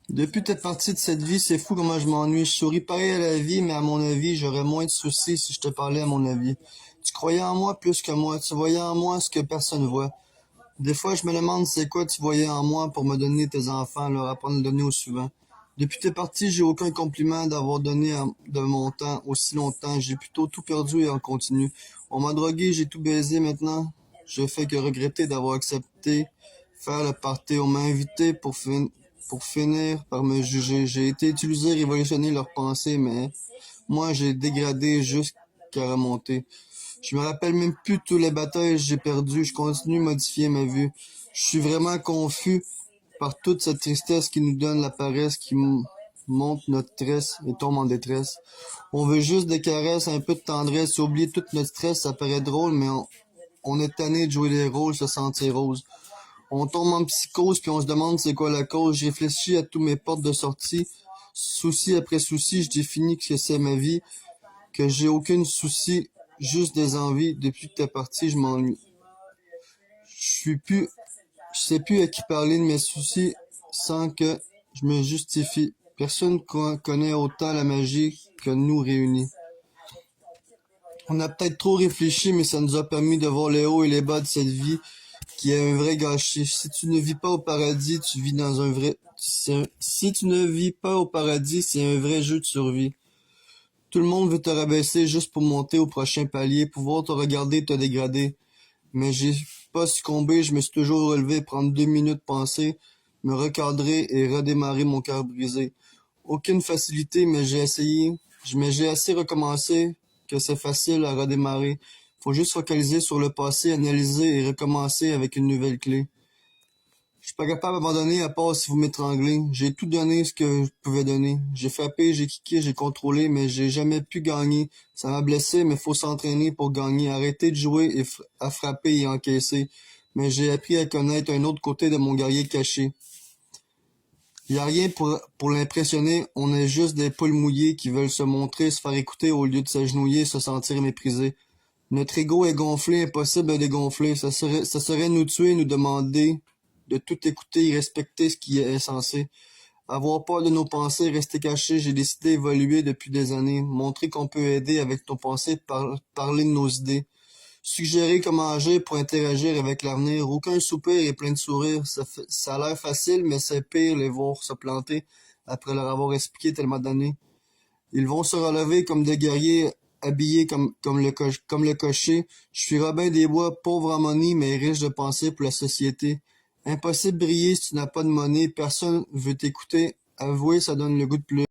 Depuis t'es parti de cette vie, c'est fou comment je m'ennuie. Je souris pareil à la vie, mais à mon avis, j'aurais moins de soucis si je te parlais à mon avis. Tu croyais en moi plus que moi, tu voyais en moi ce que personne voit. Des fois, je me demande c'est quoi tu voyais en moi pour me donner tes enfants, leur apprendre à le donner au suivant. Depuis t'es parti, j'ai aucun compliment d'avoir donné de mon temps aussi longtemps. J'ai plutôt tout perdu et en continu. On m'a drogué, j'ai tout baisé maintenant. Je fais que regretter d'avoir accepté faire le party. On m'a invité pour finir par me juger. J'ai été utilisé, révolutionner leurs pensées, mais moi j'ai dégradé jusqu'à remonter. Je me rappelle même plus tous les batailles que j'ai perdues. Je continue à modifier ma vue. Je suis vraiment confus par toute cette tristesse qui nous donne la paresse, qui monte notre tresse et tombe en détresse. On veut juste des caresses, un peu de tendresse, oublier tout notre stress, ça paraît drôle, mais on est tanné de jouer les rôles, se sentir rose. On tombe en psychose puis on se demande c'est quoi la cause. Je réfléchis à tous mes portes de sortie. Souci après souci, je définis que c'est ma vie, que j'ai aucun souci, juste des envies. Depuis que t'es parti, je m'ennuie. Je sais plus à qui parler de mes soucis sans que je me justifie. Personne connaît autant la magie que nous réunis. On a peut-être trop réfléchi, mais ça nous a permis de voir les hauts et les bas de cette vie qui est un vrai gâchis. Si tu ne vis pas au paradis, tu vis dans un vrai... Si tu ne vis pas au paradis, c'est un vrai jeu de survie. Tout le monde veut te rabaisser juste pour monter au prochain palier, pouvoir te regarder te dégrader. Mais j'ai pas succombé, je me suis toujours relevé, prendre 2 minutes penser, me recadrer et redémarrer mon cœur brisé. Aucune facilité, mais j'ai essayé. Mais j'ai assez recommencé que c'est facile à redémarrer. Faut juste focaliser sur le passé, analyser et recommencer avec une nouvelle clé. Je suis pas capable d'abandonner à part si vous m'étranglez. J'ai tout donné ce que je pouvais donner. J'ai frappé, j'ai kické, j'ai contrôlé, mais j'ai jamais pu gagner. Ça m'a blessé, mais faut s'entraîner pour gagner. Arrêter de jouer et à frapper et encaisser. Mais j'ai appris à connaître un autre côté de mon guerrier caché. Y a rien pour l'impressionner, on est juste des poules mouillées qui veulent se montrer, se faire écouter au lieu de s'agenouiller, se sentir méprisés. Notre ego est gonflé, impossible de dégonfler. Ça serait nous tuer, nous demander de tout écouter et respecter ce qui est insensé. Avoir peur de nos pensées, rester caché, j'ai décidé d'évoluer depuis des années. Montrer qu'on peut aider avec nos pensées, parler de nos idées. Suggérer comment agir pour interagir avec l'avenir. Aucun soupir et plein de sourires. Ça a l'air facile, mais c'est pire les voir se planter après leur avoir expliqué tellement d'années. Ils vont se relever comme des guerriers, habillés comme le cocher. Je suis Robin des Bois, pauvre en monnaie, mais riche de pensée pour la société. Impossible de briller si tu n'as pas de monnaie. Personne veut t'écouter. Avouer, ça donne le goût de plus.